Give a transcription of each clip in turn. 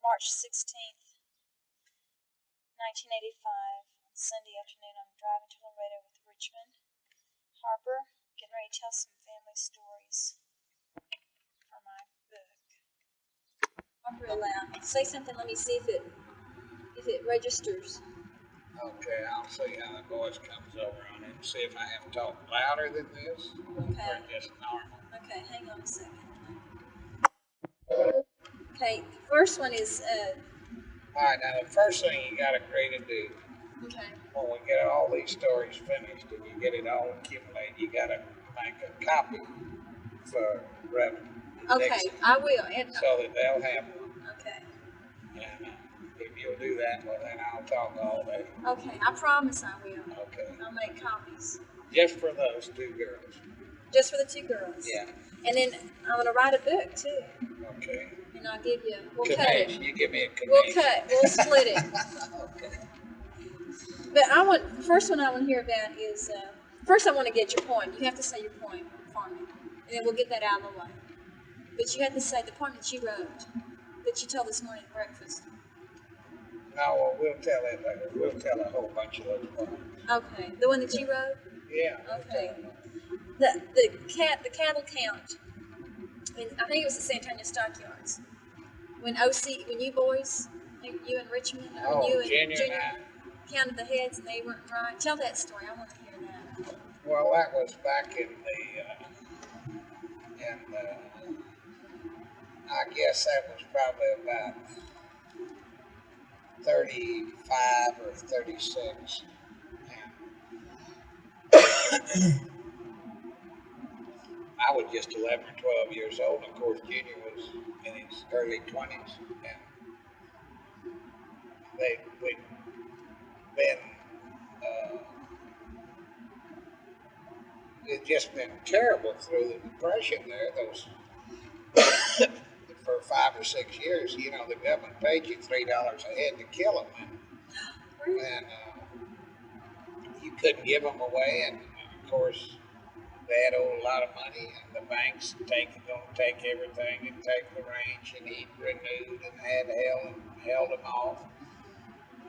March 16th, 1985, on Sunday afternoon. I'm driving to Laredo with Richmond. Harper, getting ready to tell some family stories for my book. Harper, aloud. Say something, let me see if it registers. Okay, I'll see how the voice comes over on it and see if I have to talk louder than this or just normal. Okay, hang on a second. Okay, the first one is... Alright, now the first thing you got to agree to do when we get all these stories finished and you get it all accumulated, you got to make a copy for Reverend Dixon. I will. So that they'll have one. Okay. And if you'll do that, well then I'll talk all day. Okay, I promise I will. Okay. I'll make copies. Just for those two girls. Just for the two girls? Yeah. And then I'm going to write a book too. Okay. And I'll give you, we'll commish. cut it. You give me a commish. We'll split it. Okay. But the first one I want to hear about is, first I want to get your point. You have to say your point for me. And then we'll get that out of the way. But you have to say the point that you wrote, that you told this morning at breakfast. No, well, we'll tell it later. We'll tell a whole bunch of those poems. Okay. The one that you wrote? Yeah. Okay. The cattle count. I think it was the San Antonio Stockyards. When you boys, you and Richmond, you and Junior counted the heads and they weren't right. Tell that story. I want to hear that. Well, that was back in I guess that was probably about 35 or 36. And I was just 11 or 12 years old. Of course, Junior was in his early 20s. And we'd been, it'd just been terrible through the Depression there. For 5 or 6 years, the government paid you $3 a head to kill them. And you couldn't give them away. And of course, they had owed a lot of money, and the banks don't take everything and take the range, and he renewed and held them off.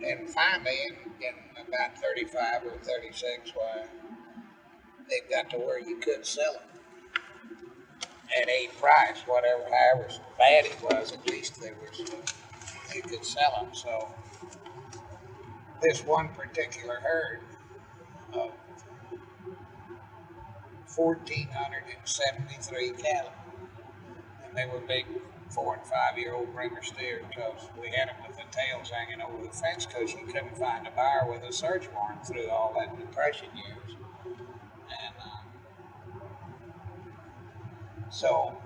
And finally, in about 35 or 36, they got to where you could sell them at a price, however bad it was. At least you could sell them. So this one particular herd of 1,473 cattle, and they were big 4 and 5 year old bringer steers, because we had them with the tails hanging over the fence because you couldn't find a buyer with a search warrant through all that Depression years. And so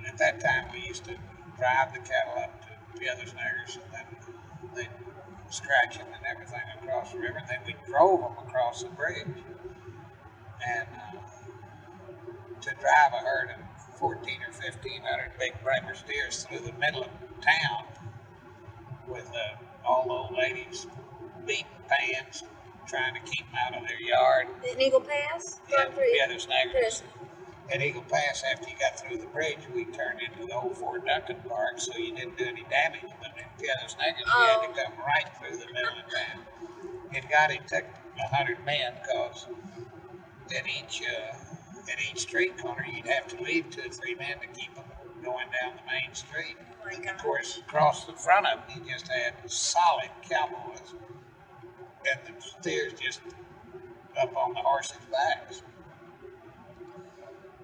at that time we used to drive the cattle up to the other snaggers, and then they'd scratch them and everything across the river, and then we drove them across the bridge. And to drive a herd of 1,400 or 1,500 big bringer steers through the middle of town with all old ladies beating pans, trying to keep them out of their yard. In Eagle Pass? Yeah, the other snaggers. At Eagle Pass, after you got through the bridge, we turned into the old Fort Duncan Park, so you didn't do any damage. But in the other snaggers, you had to come right through the middle of town. It took 100 men, because at each street corner, you'd have to leave 2 or 3 men to keep them going down the main street. And of course, across the front of them, you just had solid cowboys, and the steers just up on the horses' backs.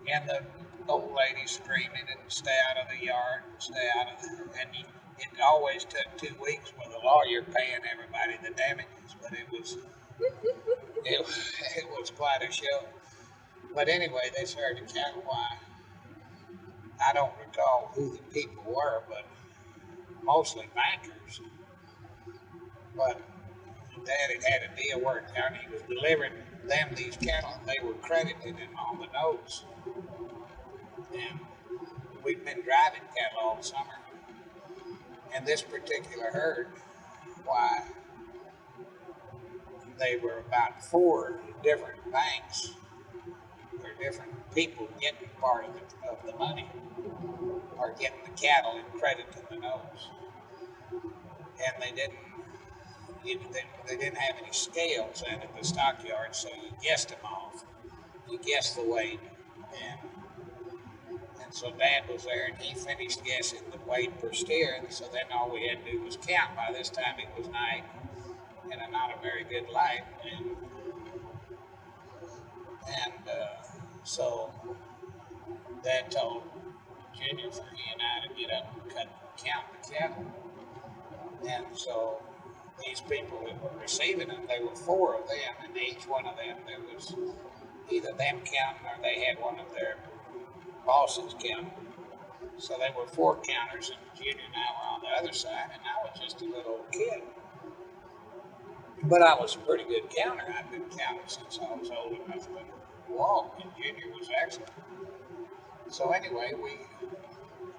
And the old ladies screaming and stay out of the yard, and it always took 2 weeks with a lawyer paying everybody the damages, but it was quite a show. But anyway, this herd of cattle, I don't recall who the people were, but mostly bankers. But Dad had a deal worked out, and he was delivering them these cattle, and they were crediting him on the notes. And we've been driving cattle all summer. And this particular herd, they were about 4 different banks or different people getting part of the money, or getting the cattle and crediting the notes. and they didn't have any scales in at the stockyard, so you guessed them off. You guessed the weight, and so Dad was there, and he finished guessing the weight per steer, and so then all we had to do was count. By this time it was night, and not a very good light, so Dad told Junior for he and I to get up and count the cattle, and so these people that were receiving them, there were four of them, and each one of them, there was either them counting or they had one of their bosses counting. So there were four counters, and Junior and I were on the other side, and I was just a little old kid. But I was a pretty good counter. I'd been counting since I was old enough to walk, and Junior was excellent. So anyway,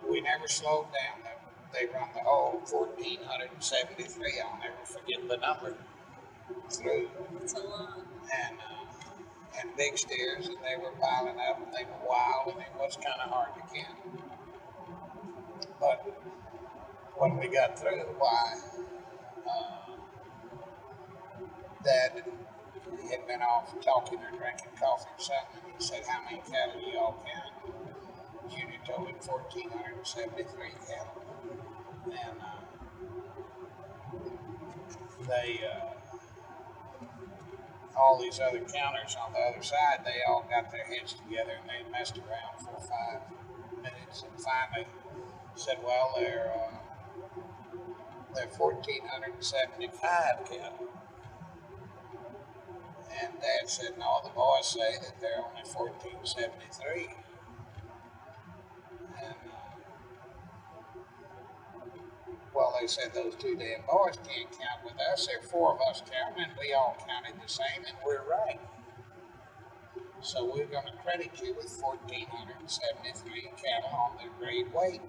we never slowed down. They run the whole 1,473. I'll never forget the number. Through. It's a lot. And big steers, and they were piling up, and they were wild, and it was kind of hard to count. But when we got through, Dad had been off talking or drinking coffee or something, and he said, "How many cattle do y'all count?" Junior told him 1,473 cattle. And all these other counters on the other side, they all got their heads together and they messed around for 5 minutes, and finally said, "Well, they're 1,475 cattle." And Dad said, "No, the boys say that they're only 1,473. And well, they said those two damn boys can't count with us. There are four of us counting, and we all counted the same, and we're right. So we're going to credit you with 1,473 cattle on their grade weight."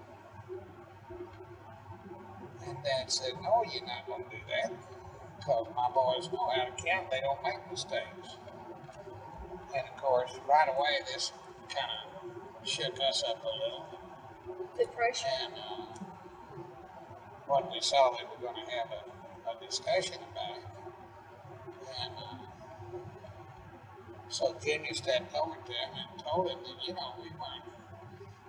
And Dad said, "No, you're not going to do that, because my boys know how to count. They don't make mistakes." And of course, right away, this kind of shook us up a little. The pressure. And when we saw that we were going to have a discussion about it, and so Junior stepped over to him and told him that, we weren't.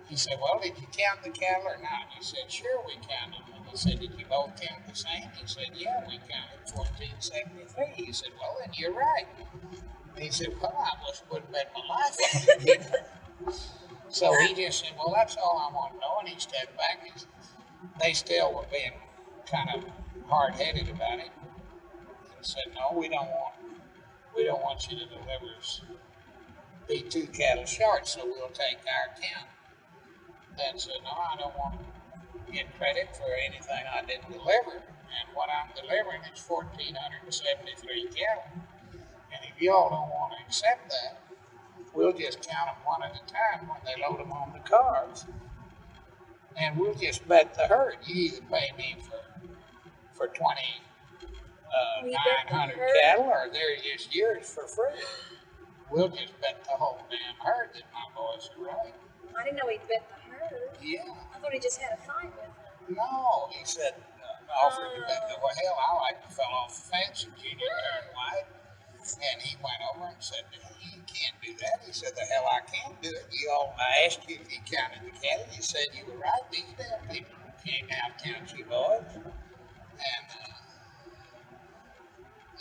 He said, "Well, did you count the cattle or not?" He said, "Sure, we counted." And he said, "Did you both count the same?" He said, "Yeah, we counted 1,473. He said, "Well, then you're right." And he said, "Well, I wouldn't bet my life on it." So he just said, "Well, that's all I want to know." And he stepped back, and they still were being kind of hard-headed about it, and said, "No, we don't want you to deliver us, be 2 cattle short, so we'll take our count." Dad said, "No, I don't want to get credit for anything I didn't deliver, and what I'm delivering is 1,473 cattle. And if y'all don't want to accept that, we'll just count them one at a time when they load them on the cars. And we'll just bet the herd. You either pay me for 2,900 cattle, or they're just yours for free. We'll just bet the whole damn herd that my boys are right." I didn't know he bet the herd. Yeah. I thought he just had a fight with him. No, he said, offered to bet the, well, hell, I like to fell off the fence, and Junior turned white. And he went over and said, "You can't do that." He said, "The hell I can't do it. I asked you if you counted the cattle. You said you were right. These damn people can't out-count you boys."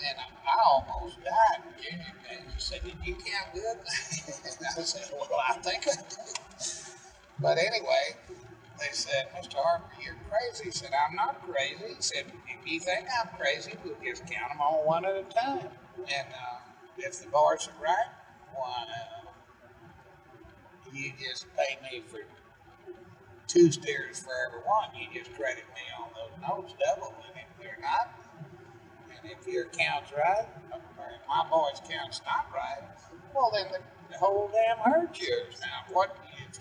And I almost died. Junior said, "Did you count good?" And I said, "Well, I think I did." But anyway, they said, "Mr. Harper, you're crazy." He said, "I'm not crazy." He said, "If you think I'm crazy, we'll just count them all one at a time. And if the boys are right, why, you just pay me for 2 steers for every one. You just credit me on those notes double. And if they're not, and if your count's right, or if my boy's count's not right, well, then the whole damn herd's yours. Now, if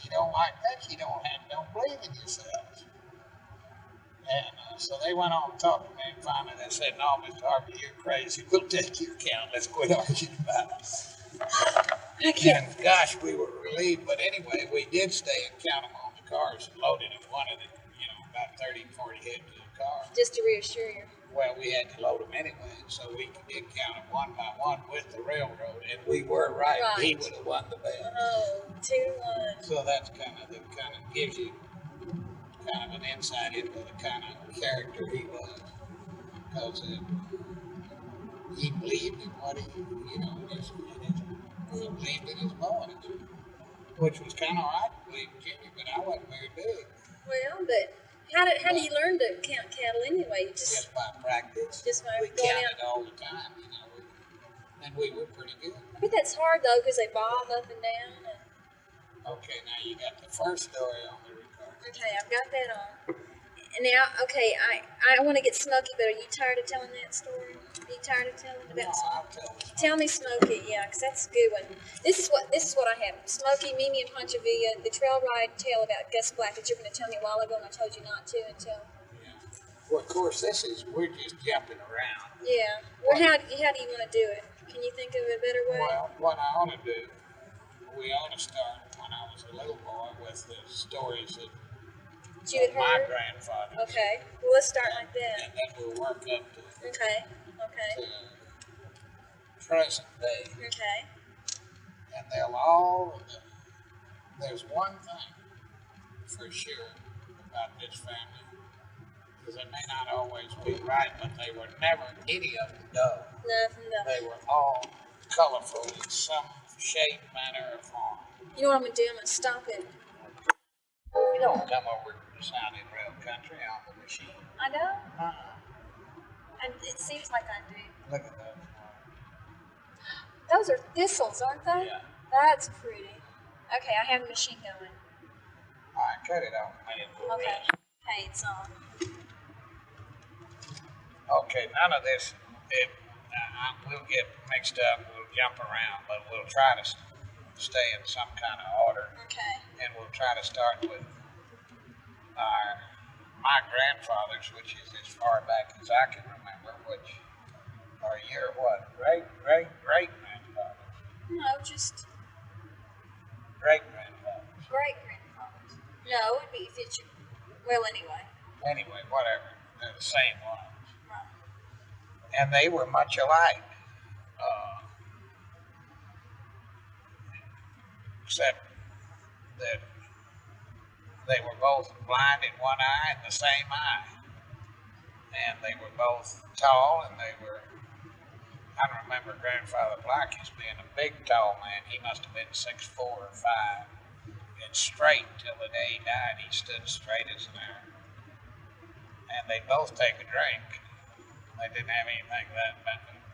you don't like that, you don't believe in yourselves." And so they went on and talked to me, and finally they said, "No, Mr. Harper, you're crazy. We'll take your count. Let's quit arguing about it." And gosh, we were relieved. But anyway, we did stay and count them on the cars and loaded them one at about 30, 40 head to the car. Just to reassure you. Well, we had to load them anyway, so we did count them one by one with the railroad, and we were right. He would have won the bet. Oh, 2-1. So that kind of gives you kind of an insight into the kind of character he was, because he believed in what he believed in his boys, which was kind of hard to believe in Jimmy, but I wasn't very big. Well, but how do you learn to count cattle anyway? Just by practice. Just by we going counted out all the time, and we were pretty good. I bet that's hard though, because they bob up and down. Okay, now you got the first story on the record. Okay, I've got that on. And now, okay, I want to get Smokey, but are you tired of telling that story? Are you tired of telling about Smokey? Tell me Smokey, yeah, because that's a good one. This is what I have. Smokey, Mimi, and Pancho Villa, the trail ride tale about Gus Black that you're going to tell me a while ago, and I told you not to until. Yeah. Well, of course, we're just jumping around. Yeah. Well, how do you want to do it? Can you think of a better way? Well, what I ought to do, we ought to start when I was a little boy with the stories of my grandfather. Okay. Well, let's start like that. And then we'll work up to Okay. to present day. Okay. And there's one thing for sure about this family, because it may not always be right, but they were never any of them dull. Nothing. They were all colorful in some shape, manner, or form. You know what I'm going to do? I'm going to stop it. You don't come over to sounding real country on the machine. I know. Uh-uh. And it seems like I do. Look at those. Those are thistles, aren't they? Yeah. That's pretty. Okay, I have the machine going. All right, cut it off. Okay. Hey, it's on. Okay, none of this, we'll get mixed up, we'll jump around, but we'll try to stay in some kind of order. Okay. And we'll try to start with my grandfathers, which is as far back as I can remember, which are your what? Great-grandfathers? No, just Great-grandfathers. great-grandfathers. No, it'd be if it's your, well, anyway. Anyway, whatever. They're the same ones. Right. And they were much alike. Except that they were both blind in one eye and the same eye. And they were both tall, and I remember Grandfather Black as being a big, tall man. He must have been 6'4" or 5", and straight till the day he died. He stood straight as an arrow. And they both take a drink. They didn't have anything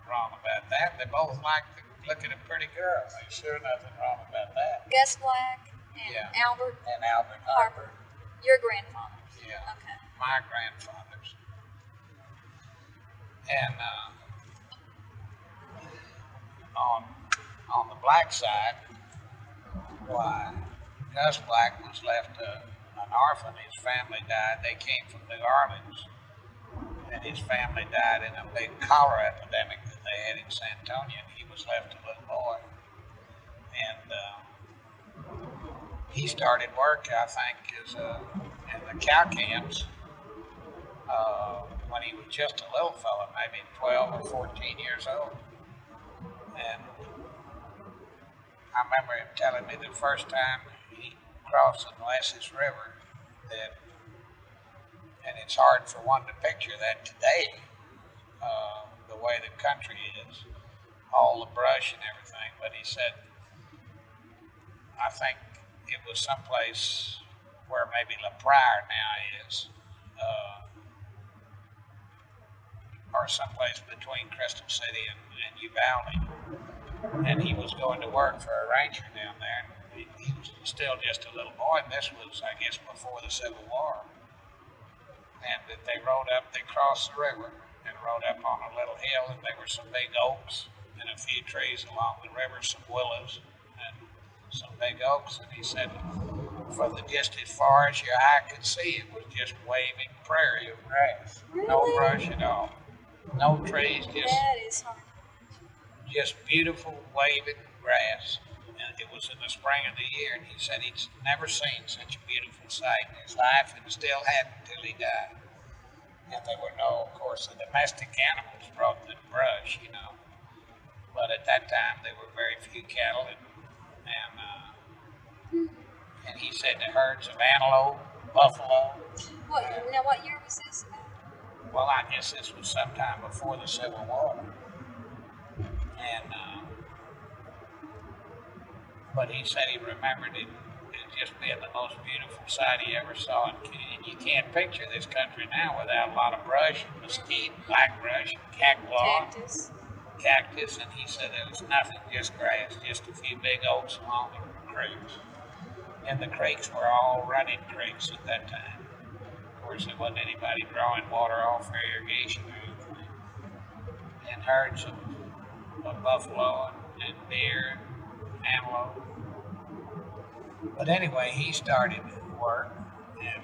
wrong about that. They both liked to look at a pretty girl. There's sure nothing wrong about that. Gus Black and Albert. And Albert Harper. Your grandfathers. Yeah. Okay. My grandfathers. And on the Black side, why, Gus Black was left an orphan. His family died. They came from New Orleans. And his family died in a big cholera epidemic that they had in San Antonio. And he was left a little boy. And he started work, I think, in the cow camps when he was just a little fella, maybe 12 or 14 years old. And I remember him telling me the first time he crossed the Nueces River and it's hard for one to picture that today, the way the country is, all the brush and everything. But he said, I think it was someplace where maybe La Prairie now is, or someplace between Crystal City and Uvalde. And he was going to work for a ranger down there. And he was still just a little boy, and this was, I guess, before the Civil War. And they crossed the river and rode up on a little hill, and there were some big oaks and a few trees along the river, some willows and some big oaks. And he said, just as far as your eye could see, it was just waving prairie of grass. Really? No brush at all. No trees, That is hard. just beautiful waving grass. it was in the spring of the year, and he said he'd never seen such a beautiful sight in his life, and still hadn't till he died. And there were no, of course, the domestic animals brought the brush, but at that time there were very few cattle, and he said the herds of antelope, buffalo. What year was this? Well, I guess this was sometime before the Civil War. And, but he said he remembered it just being the most beautiful sight he ever saw. And you can't picture this country now without a lot of brush, mesquite, blackbrush, cactus. And he said there was nothing, just grass, just a few big oaks along the creeks. And the creeks were all running creeks at that time. Of course, there wasn't anybody drawing water off for irrigation or anything. And herds of buffalo and deer and antelope. But anyway, he started work and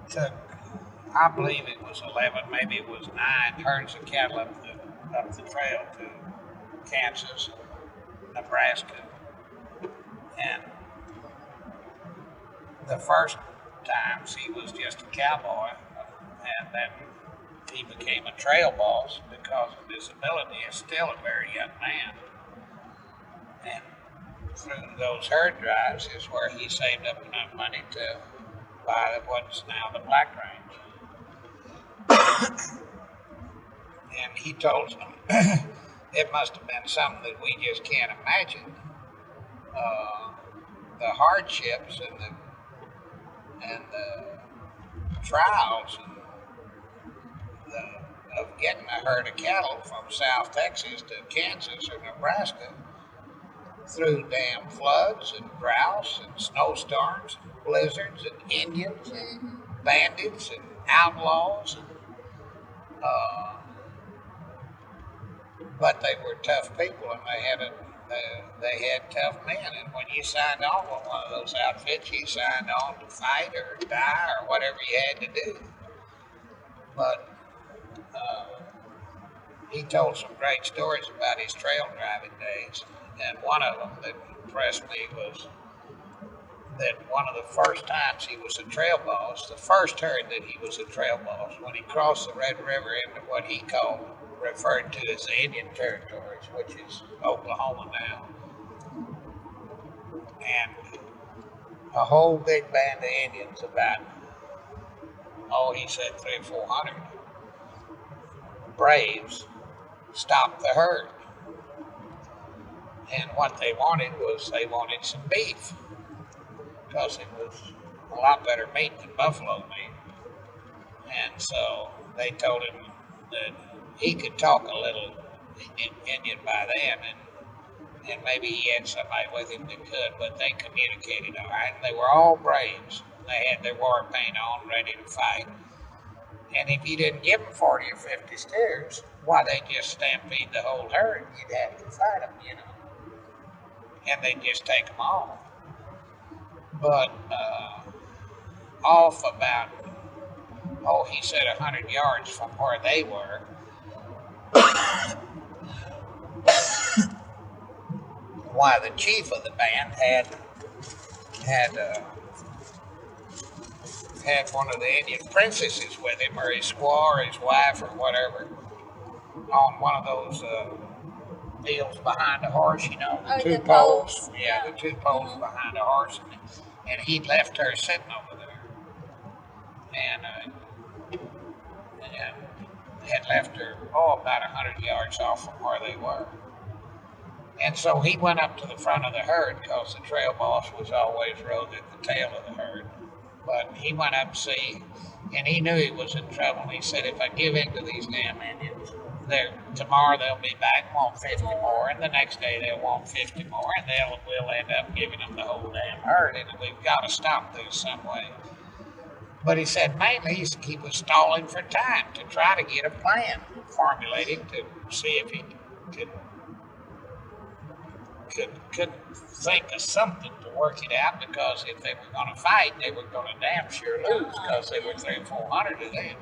took, I believe it was 11, maybe it was 9 herds of cattle up the trail to Kansas, Nebraska. And the first times he was just a cowboy, and then he became a trail boss because of his ability as still a very young man. And through those herd drives is where he saved up enough money to buy what's now the Black Range. And he told them it must have been something that we just can't imagine. The hardships and the trials of getting a herd of cattle from South Texas to Kansas or Nebraska through damn floods and droughts and snowstorms and blizzards and Indians and bandits and outlaws. But they were tough people, and they had tough men. And when you signed on with one of those outfits, you signed on to fight or die or whatever you had to do. But he told some great stories about his trail driving days. And one of them that impressed me was that one of the first times he was a trail boss, the first herd that he was a trail boss, when he crossed the Red River into what he referred to as the Indian Territories, which is Oklahoma now. And a whole big band of Indians, about, he said 300 or 400 braves, stopped the herd. And what they wanted some beef, because it was a lot better meat than buffalo meat. And so they told him that he could talk a little Indian by then, and maybe he had somebody with him that could, but they communicated all right. And they were all braves. They had their war paint on, ready to fight. And if you didn't give them 40 or 50 steers, why, they just stampede the whole herd. You'd have to fight them, and they'd just take them all. But off about, he said 100 yards from where they were, why, the chief of the band had one of the Indian princesses with him, or his squaw, or his wife, or whatever, on one of those deals behind a horse, the two poles. Yeah, the two poles behind a horse, and he'd left her sitting over there, and had left her about 100 yards off from where they were. And so he went up to the front of the herd, because the trail boss was always rode at the tail of the herd. But he went up to see, and he knew he was in trouble. And he said, if I give in to these damn Indians, tomorrow they'll be back and want 50 more, and the next day they'll want 50 more, and we'll end up giving them the whole damn herd, and we've got to stop this some way. But he said mainly he was stalling for time to try to get a plan formulated to see if he could think of something to work it out, because if they were going to fight, they were going to damn sure lose, because they were 300 or 400 of them.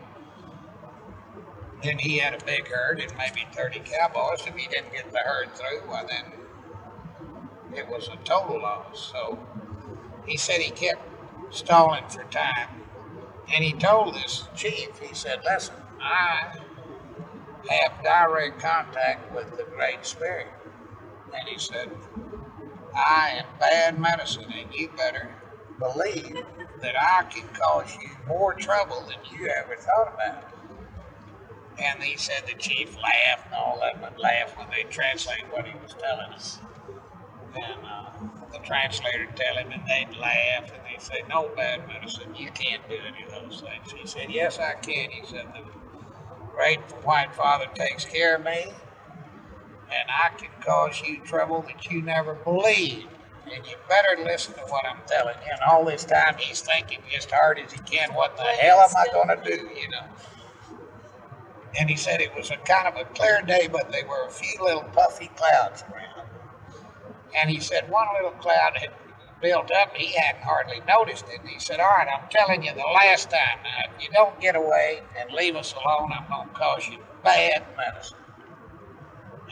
then he had a big herd and maybe 30 cowboys. If he didn't get the herd through, well, then it was a total loss. So he said he kept stalling for time. And he told this chief, he said, listen, I have direct contact with the Great Spirit. And he said, I am bad medicine, and you better believe that I can cause you more trouble than you ever thought about. And he said the chief laughed, and all of them would laugh when they translate what he was telling us. And the translator would tell him, and they'd laugh, and they'd say, no bad medicine, you can't do any of those things. He said, yes, I can. He said, the great white father takes care of me, and I can cause you trouble that you never believed. And you better listen to what I'm telling you. And all this time he's thinking just hard as he can, what the hell am I going to do, you know? And he said it was a kind of a clear day, but there were a few little puffy clouds around. And he said one little cloud had built up, and he hadn't hardly noticed it. And he said, all right, I'm telling you the last time now, if you don't get away and leave us alone, I'm going to cause you bad medicine.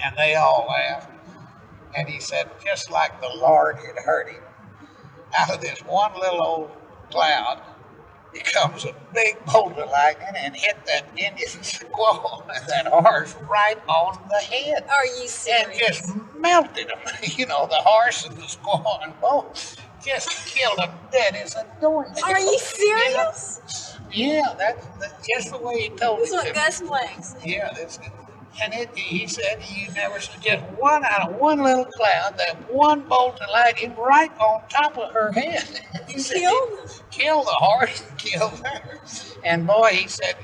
And they all laughed. And he said, just like the Lord had heard him, out of this one little old cloud, it comes a big bolt of lightning and hit that Indian squaw and that horse right on the head. Are you serious? And just melted him. You know, the horse and the squaw and both just killed him dead as a doornail. Are you serious? Yeah, that's just the way he told That's it. what Gus Blanks. Yeah, that's it. And he said you never just one out of one little cloud, that one bolt of lightning right on top of her head. He said, kill the horse and kill her. And boy, he said,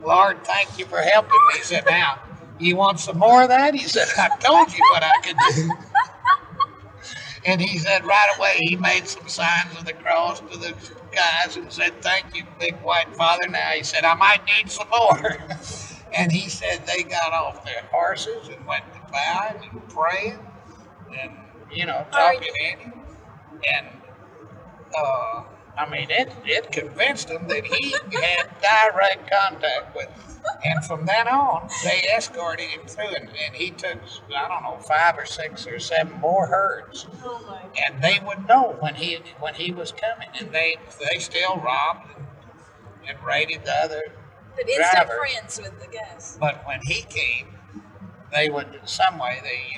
Lord, thank you for helping me. He said, now, you want some more of that? He said, I told you what I could do. And he said right away, he made some signs of the cross to the guys and said, thank you, big white father. Now he said, I might need some more. And he said they got off their horses and went to bowing and praying and, you know, talking to him. And, I mean, it convinced him that he had direct contact with them. And from then on, they escorted him through, and he took, I don't know, 5 or 6 or 7 more herds. Oh my. And they would know when he was coming, and they still robbed and raided the other But instant drivers. friends with the Gus. But when he came, they would, some way, they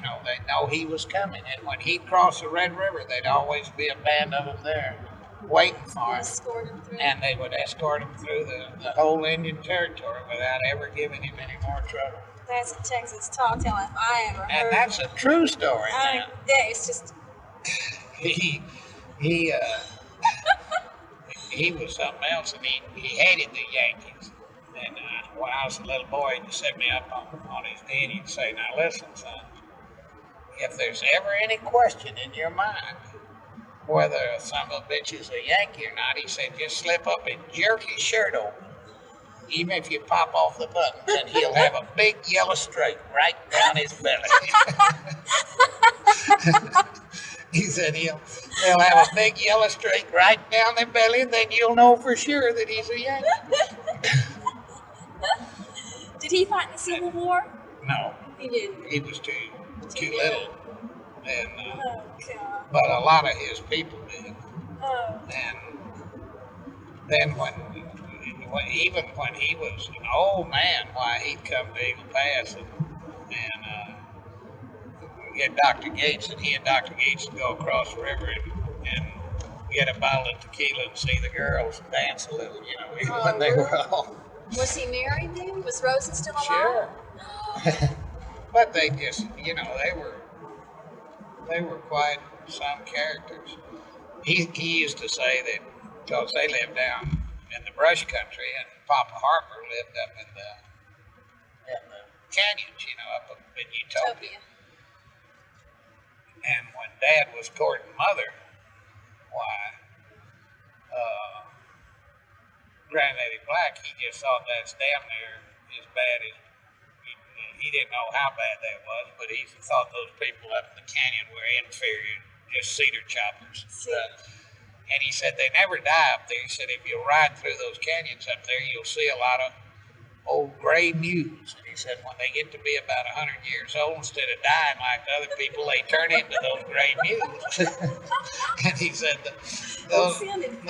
know he was coming. And when he'd cross the Red River, there'd always be a band of them there waiting for him. Escort him through. And they would escort him through the whole Indian territory without ever giving him any more trouble. That's a Texas tall tale if I ever heard. And that's a true story. Yeah, it's just. He was something else, and he hated the Yankees. And when I was a little boy, he'd set me up on his knee and he'd say, now listen, son, if there's ever any question in your mind whether some of a bitch is a Yankee or not, he said, just slip up and jerk his shirt open, even if you pop off the buttons, and he'll have a big yellow streak right down his belly. He said they'll have a big yellow streak right down their belly, and then you'll know for sure that he's a Yankee. Did he fight in the Civil War? No. He didn't. He was too little. And, Oh, God. but a lot of his people did. Oh. And then even when he was an old man, why he'd come to Eagle Pass and get Dr. Gates, and he and Dr. Gates would go across the river and get a bottle of tequila and see the girls dance a little, even when they were old. Was he married then? Was Rosa still alive? Sure. But they just, they were quite some characters. He used to say that, because they lived down in the brush country, and Papa Harper lived up in the canyons, up in Utopia. And when Dad was courting Mother, why, Granddaddy Black, he just thought that's damn near as bad as, he didn't know how bad that was, but he thought those people up in the canyon were inferior, just cedar choppers. And he said they never die up there. He said if you ride through those canyons up there, you'll see a lot of old gray mules. And he said when they get to be about 100 years old, instead of dying like other people, they turn into those gray mules. And he said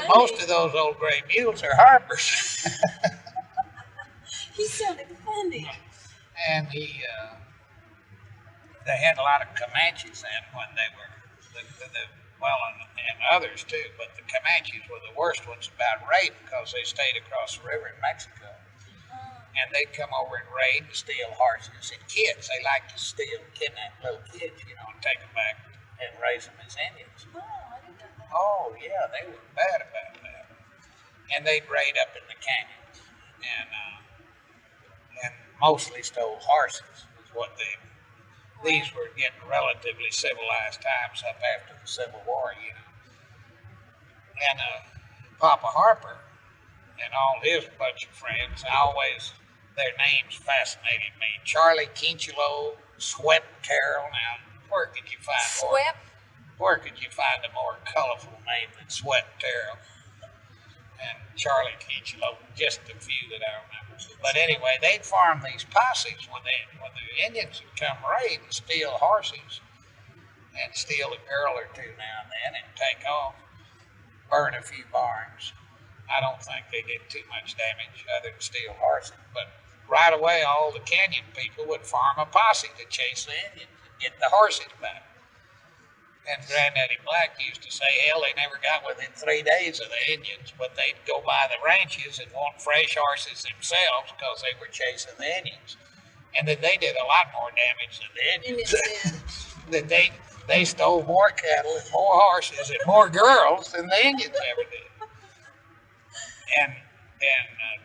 most of those old gray mules are Harpers. He sounded funny. And they had a lot of Comanches then when they were, and others too, but the Comanches were the worst ones about raiding because they stayed across the river in Mexico. And they'd come over and raid and steal horses and kids. They like to steal, kidnap little kids, and take them back and raise them as Indians. Oh, I didn't know that. Oh, yeah, they were bad about that. And they'd raid up in the canyons and mostly stole horses. Was what these were getting relatively civilized times up after the Civil War, And Papa Harper and all his bunch of friends, their names fascinated me. Charlie Kinchelo, Sweat Carroll. Now, where could you find a more colorful name than Sweat Carroll? And Charlie Kinchelo, just a few that I remember. But anyway, they'd form these posses when the Indians would come raid and steal horses and steal a girl or two now and then and take off, burn a few barns. I don't think they did too much damage other than steal horses, but right away all the canyon people would form a posse to chase the Indians and get the horses back. And Granddaddy Black used to say, hell, they never got within 3 days of the Indians, but they'd go by the ranches and want fresh horses themselves because they were chasing the Indians. And that they did a lot more damage than the Indians. That they stole more cattle and more horses and more girls than the Indians ever did. And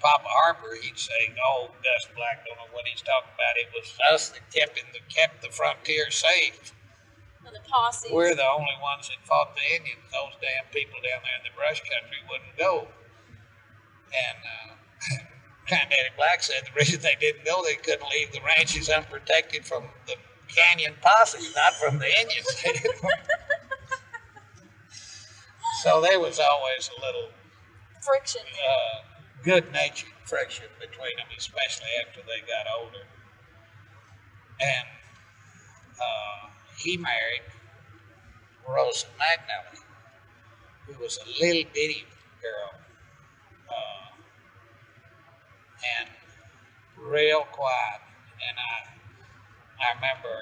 Papa Harper, he'd say, oh, Gus Black don't know what he's talking about. It was us that kept the frontier safe. And the posse. We're the only ones that fought the Indians. Those damn people down there in the brush country wouldn't go. And Granddaddy Black said the reason they didn't go, they couldn't leave the ranches unprotected from the canyon posse, not from the Indians. So there was always a little friction, good-natured friction between them, especially after they got older. And he married Rosa McNally, who was a little bitty girl, and real quiet. And I remember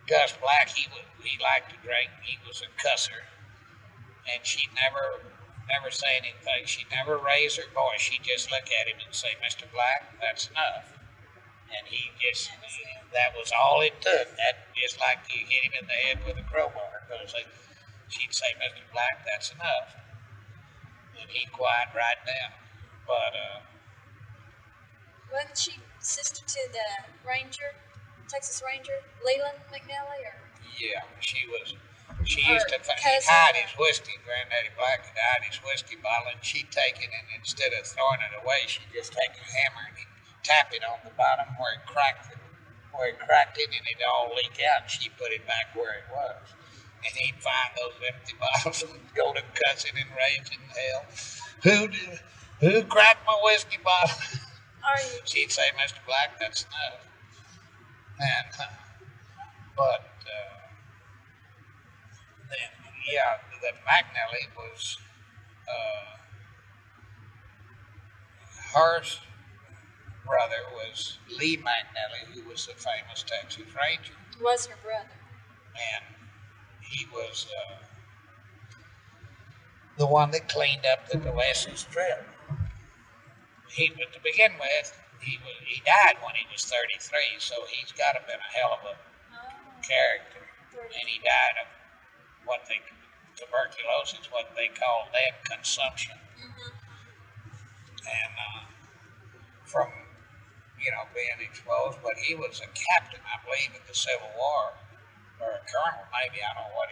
Gus Black. He liked to drink. He was a cusser, and she'd never say anything. She'd never raise her voice. She'd just look at him and say, "Mr. Black, that's enough." And that was all it took. That just like you hit him in the head with a crowbar. She'd say, "Mr. Black, that's enough." And he'd quiet right down. But wasn't she sister to the Texas Ranger, Leland McNally, or? Yeah, she was. She used to hide his whiskey. Granddaddy Black would hide his whiskey bottle, and she'd take it, and instead of throwing it away, she'd just take a hammer and tap it on the bottom where it cracked it, and it'd all leak out. And she'd put it back where it was, and he'd find those empty bottles and go to cussing and raging hell. Who cracked my whiskey bottle? She'd say, "Mr. Black, that's enough." And the McNally was her brother was Lee McNally, who was the famous Texas Ranger. Was her brother. And he was the one that cleaned up the Nueces Trail. To begin with, he died when he was 33, so he's got to have been a hell of a character. And he died of tuberculosis, what they call lead consumption. Mm-hmm. And from being exposed, but he was a captain, I believe, in the Civil War, or a colonel, maybe, I don't know what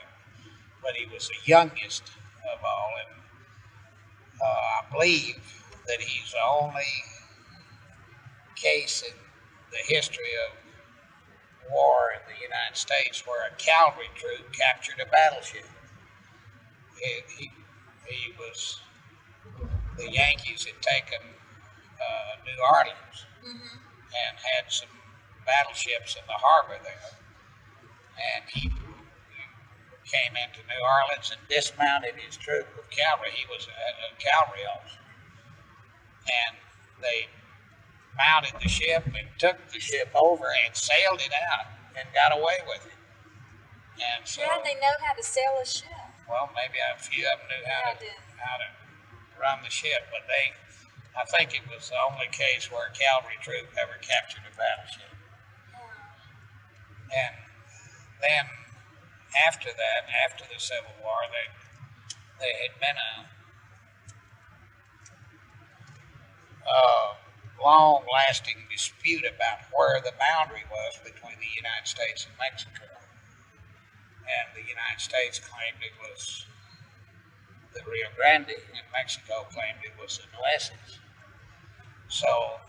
but he was the youngest of all, and I believe that he's the only case in the history of war in the United States where a cavalry troop captured a battleship. The Yankees had taken New Orleans Mm-hmm. and had some battleships in the harbor there. And he came into New Orleans and dismounted his troop of cavalry. He was a cavalry officer. And they mounted the ship and took the ship over and sailed it out and got away with it. And so, how did they know how to sail a ship? well, maybe a few of them knew how to run the ship, but I think it was the only case where a cavalry troop ever captured a battleship. And then after that, after the Civil War, there had been a long-lasting dispute about where the boundary was between the United States and Mexico. And the United States claimed it was the Rio Grande, and Mexico claimed it was the Nueces. So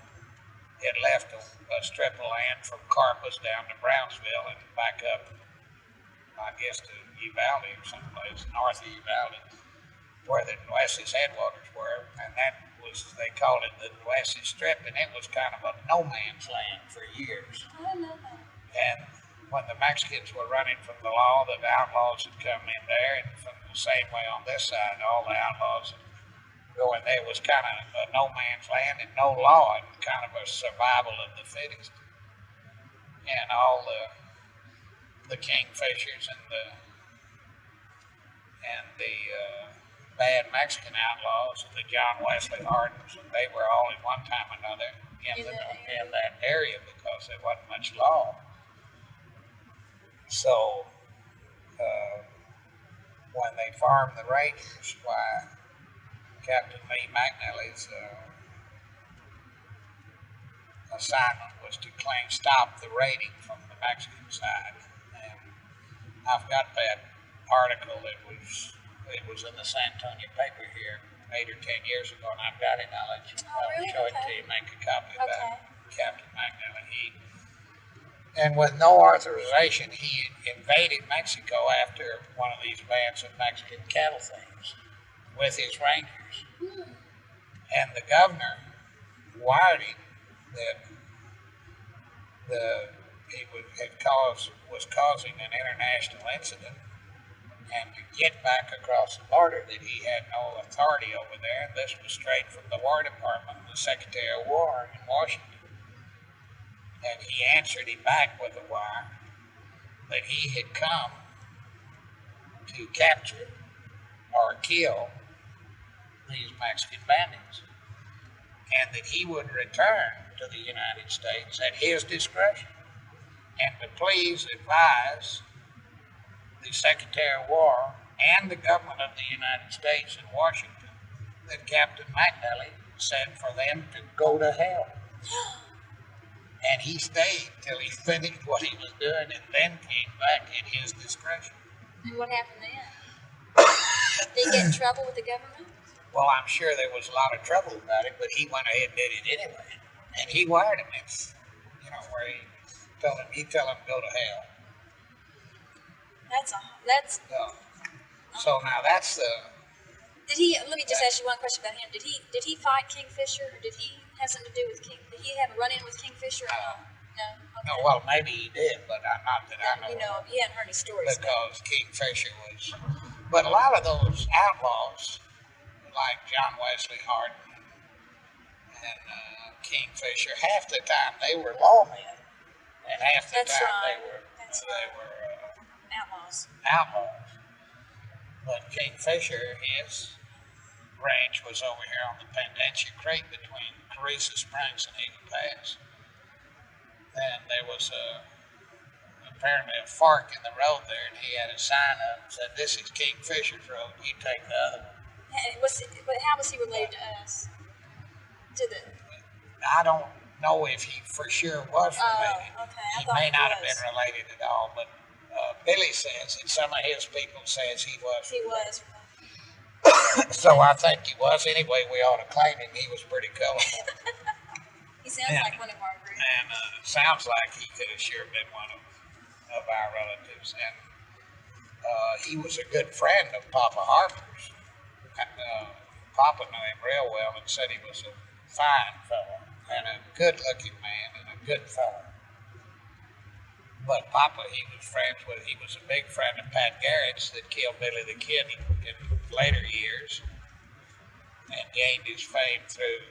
it left a strip of land from Carpus down to Brownsville and back up, I guess, to Uvalde or someplace north of Uvalde, where the Nueces headwaters were, and that was, they called it the Nueces Strip, and it was kind of a no man's land for years. I know that. And when the Mexicans were running from the law, the outlaws had come in there, and from the same way on this side, all the outlaws would go in there. It was kind of a no man's land and no law, and kind of a survival of the fittest. And all the kingfishers and the bad Mexican outlaws, the John Wesley Hardens, they were all at one time or another in that area because there wasn't much law. So when they farmed the Rangers, why Captain Lee McNally's assignment was to stop the raiding from the Mexican side. And I've got that article that was in the San Antonio paper here 8 or 10 years ago, and I've got it. I'll show it to you, make a copy of that. Captain McNally. And with no authorization, he invaded Mexico after one of these bands of Mexican cattle thieves with his rangers. And the governor wired him that he was causing an international incident, and to get back across the border that he had no authority over there. And this was straight from the War Department, the Secretary of War in Washington. And he answered him back with a wire that he had come to capture or kill these Mexican bandits, and that he would return to the United States at his discretion, and to please advise the Secretary of War and the government of the United States in Washington that Captain McNally said for them to go to hell. And he stayed till he finished what he was doing and then came back at his discretion. And what happened then? Did he get in trouble with the government? Well, I'm sure there was a lot of trouble about it, but he went ahead and did it anyway. And he wired him. It's, where he told him, go to hell. So now that's the. Let me just ask you one question about him. Did he fight Kingfisher, or did he have something to do with King? Did he have a run-in with Kingfisher? No. Okay. No. Well, maybe he did, but not that I know. You hadn't heard any stories. Because Kingfisher was, but a lot of those outlaws, like John Wesley Harden and Kingfisher, half the time they were lawmen, and half the time they were outlaws. But Kingfisher, his ranch was over here on the Pendentia Creek between Carissa Springs and Eagle Pass. And there was apparently a fork in the road there, and he had a sign up that said, "This is Kingfisher's road, you take the other one." But how was he related to us? I don't know if he for sure was related. Okay. He may not have been related at all, but Billy says, and some of his people says he was. He was. So I think he was. Anyway, we ought to claim him. He was pretty colorful. He sounds like one of our group. And sounds like he could have sure been one of our relatives. And he was a good friend of Papa Harper's. Papa knew him real well and said he was a fine fellow, and a good-looking man, and a good fellow. But Papa, he was a big friend of Pat Garrett's that killed Billy the Kid in later years and gained his fame through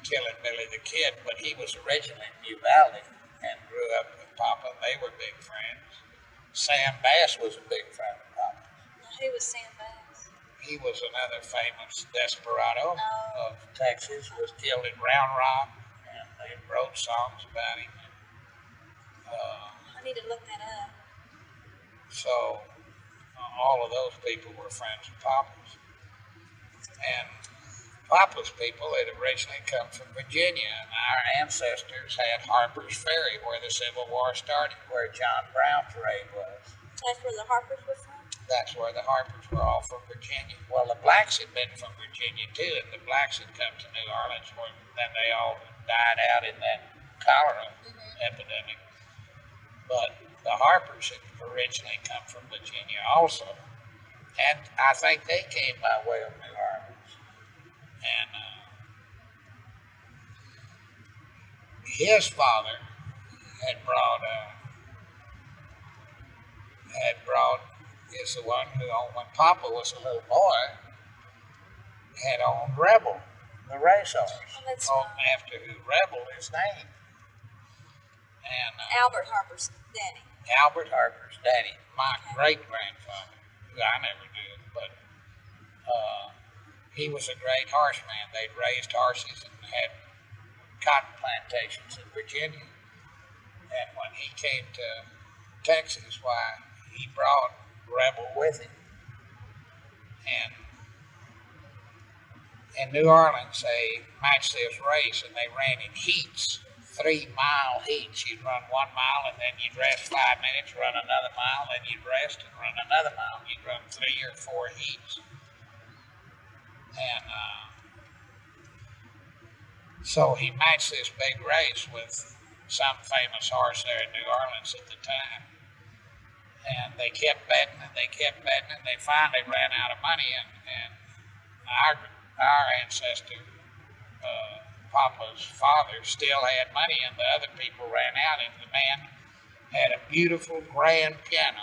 killing Billy the Kid. But he was originally in New Valley and grew up with Papa, and they were big friends. Sam Bass was a big friend of Papa. Who was Sam Bass? He was another famous desperado Oh. of Texas, was killed in Round Rock, and they wrote songs about him. I need to look that up. So all of those people were friends of Papa's. And Papa's people had originally come from Virginia, and our ancestors had Harper's Ferry, where the Civil War started, where John Brown's raid was. That's where the Harpers were from? That's where the Harpers were all from Virginia. Well, the blacks had been from Virginia too, and the blacks had come to New Orleans, where then they all died out in that cholera epidemic. But the Harpers had originally come from Virginia also. And I think they came by way of New Orleans. And his father had brought is the one who owned, when Papa was a little boy, had owned Rebel, the racehorse. Oh, that's After who Rebel is named. And Albert Harper's daddy. Albert Harper's daddy, my great-grandfather, who I never knew, but he was a great horseman. They'd raised horses and had cotton plantations in Virginia. And when he came to Texas, why, he brought Rebel with him. And in New Orleans, they matched this race, and they ran in heats. 3-mile heats. You'd run 1 mile, and then you'd rest 5 minutes, run another mile, then you'd rest and run another mile. You'd run 3 or 4 heats. And so he matched this big race with some famous horse there in New Orleans at the time. And they kept betting, and they kept betting, and they finally ran out of money. And our ancestor, Papa's father, still had money, and the other people ran out, and the man had a beautiful grand piano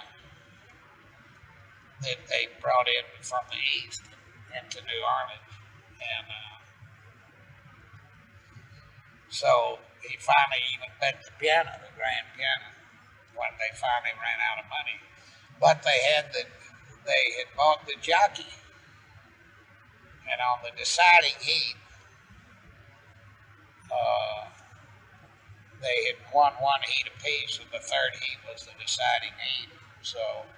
that they brought in from the east into New Orleans. And so he finally even bet the piano, the grand piano, when they finally ran out of money. But they had bought the jockey, and on the deciding heat, they had won 1 heat apiece, and the 3rd heat was the deciding heat. So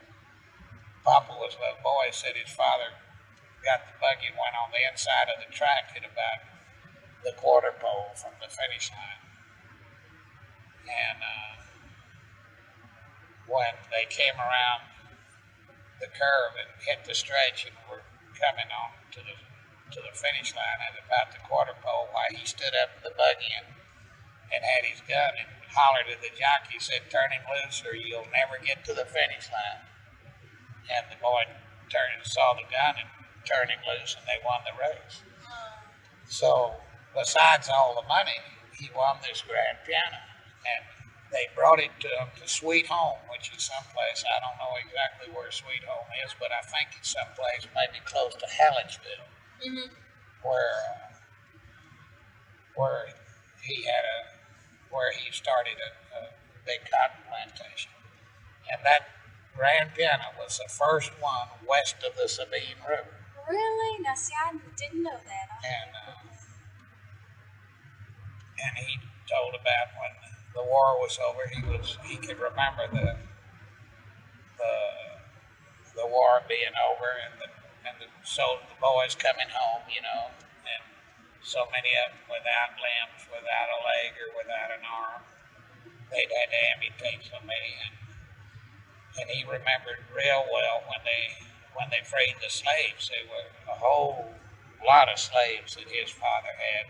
Papa was a little boy, said his father got the buggy and went on the inside of the track at about the quarter pole from the finish line. And when they came around the curve and hit the stretch and were coming on to the finish line at about the quarter pole, why, he stood up in the buggy and had his gun and hollered at the jockey, said, "Turn him loose or you'll never get to the finish line." And the boy turned and saw the gun and turned him loose, and they won the race. So besides all the money, he won this grand piano. And they brought it to him to Sweet Home, which is someplace, I don't know exactly where Sweet Home is, but I think it's someplace maybe close to Hallettsville, where he started a big cotton plantation. And that grand piano was the first one west of the Sabine River. Really? Now, see, I didn't know that. And he told about when the war was over, he could remember the war being over, and so the boys coming home, and so many of them without limbs, without a leg or without an arm. They'd had to amputate so many, and he remembered real well when they freed the slaves. There were a whole lot of slaves that his father had,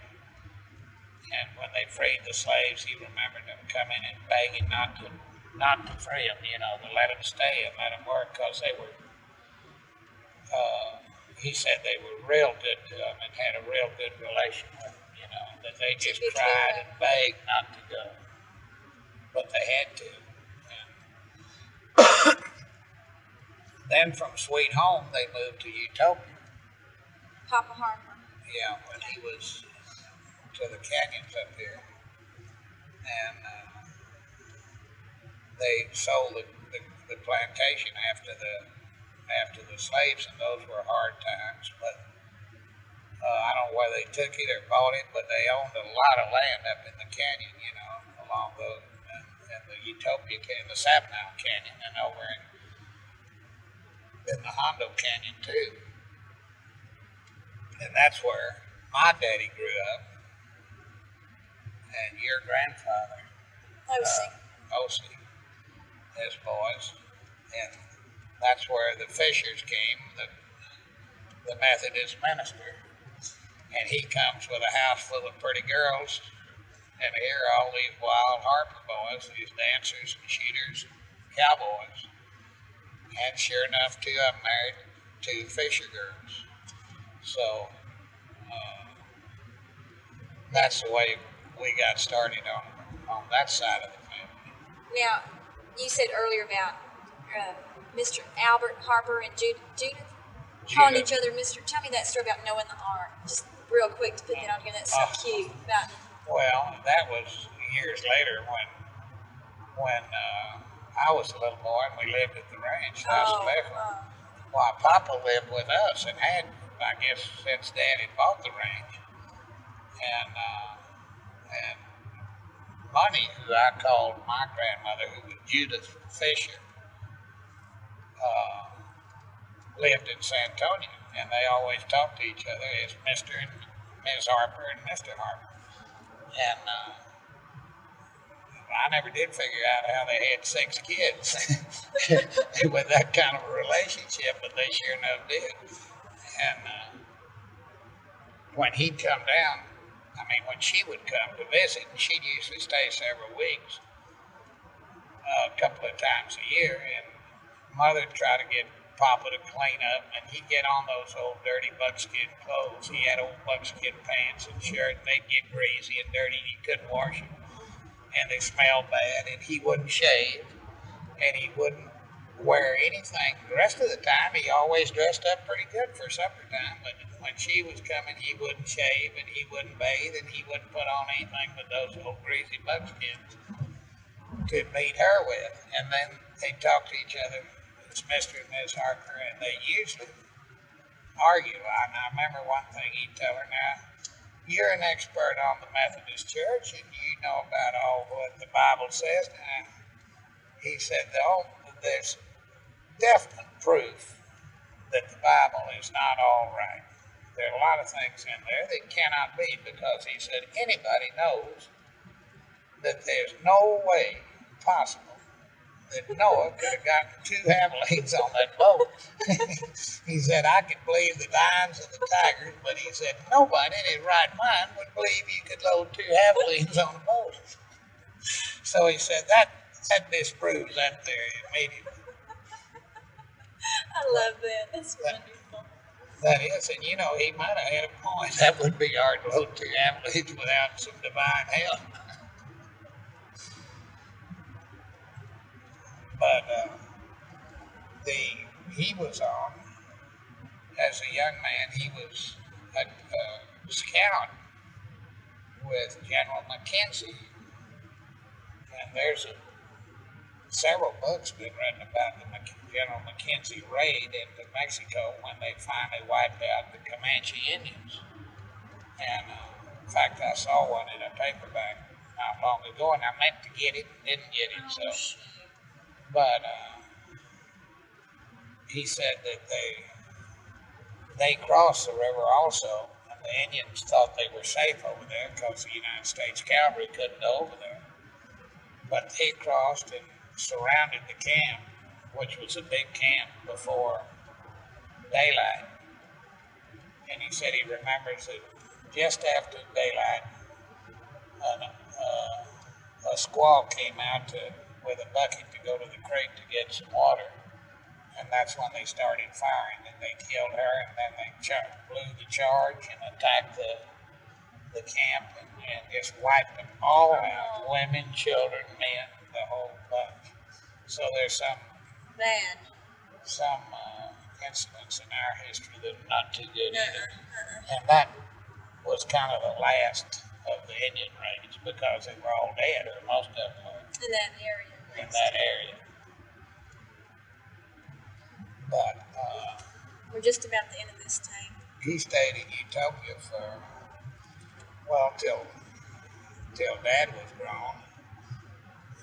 and when they freed the slaves, he remembered them coming and begging not to free them, to let them stay and let them work, because they were. He said they were real good to him and had a real good relation with him, but they just cried and begged not to go. But they had to. And then from Sweet Home, they moved to Utopia. Papa Harper. Yeah, when he was to the canyons up here. And they sold the plantation after the slaves, and those were hard times. But I don't know whether they took it or bought it, but they owned a lot of land up in the canyon, along and the Utopia Canyon, the Sabinal Canyon, and over in the Hondo Canyon too. And that's where my daddy grew up, and your grandfather, Ossie, his boys, and that's where the Fishers came, the Methodist minister. And he comes with a house full of pretty girls, and here are all these wild Harper boys, these dancers and shooters, cowboys. And sure enough, two of them married two Fisher girls. So that's the way we got started on that side of the family. Now, you said earlier about Mr. Albert Harper and Judith calling each other Mr. Tell me that story about knowing the art. Just real quick to put that on here. That's so cute. Well, that was years later when I was a little boy and we lived at the ranch. Why, Papa lived with us and had, I guess, since Dad had bought the ranch. And Money, who I called my grandmother, who was Judith Fisher, lived in San Antonio, and they always talked to each other as Mr. and Ms. Harper and Mr. Harper. And I never did figure out how they had 6 kids with that kind of a relationship, but they sure enough did. And when he'd come down, when she would come to visit, and she'd usually stay several weeks, a couple of times a year, and Mother'd try to get Papa to clean up, and he'd get on those old dirty buckskin clothes. He had old buckskin pants and shirt, and they'd get greasy and dirty, and he couldn't wash them, and they smelled bad, and he wouldn't shave, and he wouldn't wear anything. The rest of the time, he always dressed up pretty good for supper time, but when she was coming, he wouldn't shave, and he wouldn't bathe, and he wouldn't put on anything but those old greasy buckskins to meet her with. And then they'd talk to each other, it's Mr. and Ms. Harper, and they usually argue. And I remember one thing he'd tell her, now, you're an expert on the Methodist Church, and you know about all what the Bible says. And he said, there's definite proof that the Bible is not all right. There are a lot of things in there that cannot be, because he said anybody knows that there's no way possible that Noah could have gotten 2 javelinas on that boat. He said, I could believe the lions and the tigers, but he said, nobody in his right mind would believe you could load 2 javelinas on a boat. So he said, that disproves that theory immediately. I love that. That's wonderful. That is, and he might have had a point. That would be hard to load 2 javelinas without some divine help. But he was on, as a young man, he was a scout with General McKenzie. And there's several books been written about the General McKenzie raid into Mexico when they finally wiped out the Comanche Indians. And in fact, I saw one in a paperback not long ago, and I meant to get it and didn't get it. So. But he said that they crossed the river also, and the Indians thought they were safe over there because the United States cavalry couldn't go over there. But they crossed and surrounded the camp, which was a big camp, before daylight. And he said he remembers that just after daylight, a squaw came out with a bucket to go to the creek to get some water. And that's when they started firing, and they killed her, and then they blew the charge and attacked the camp, and and just wiped them all out. Women, children, men, the whole bunch. So there's some Bad. Incidents in our history that are not too good either. And that was kind of the last of the Indian raids because they were all dead, or most of them were. In that area. In that area. But we're just about the end of this tape. He stayed in Utopia for, well, till Dad was grown.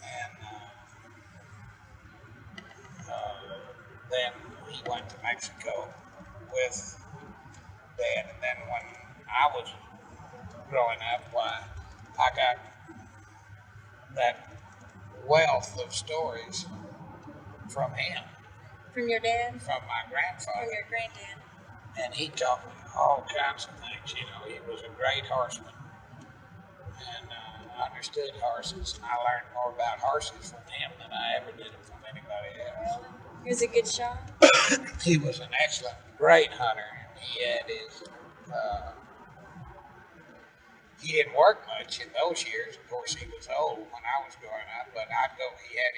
And then he went to Mexico with Dad. And then when I was growing up, why, I got that wealth of stories from him. From your dad? From my grandfather. From your granddad. And he taught me all kinds of things. You know, he was a great horseman. And I understood horses. And I learned more about horses from him than I ever did from anybody else. He was a good shot? He was an excellent, great hunter. And he had his, he didn't work much in those years. Of course, he was old when I was growing up, but he had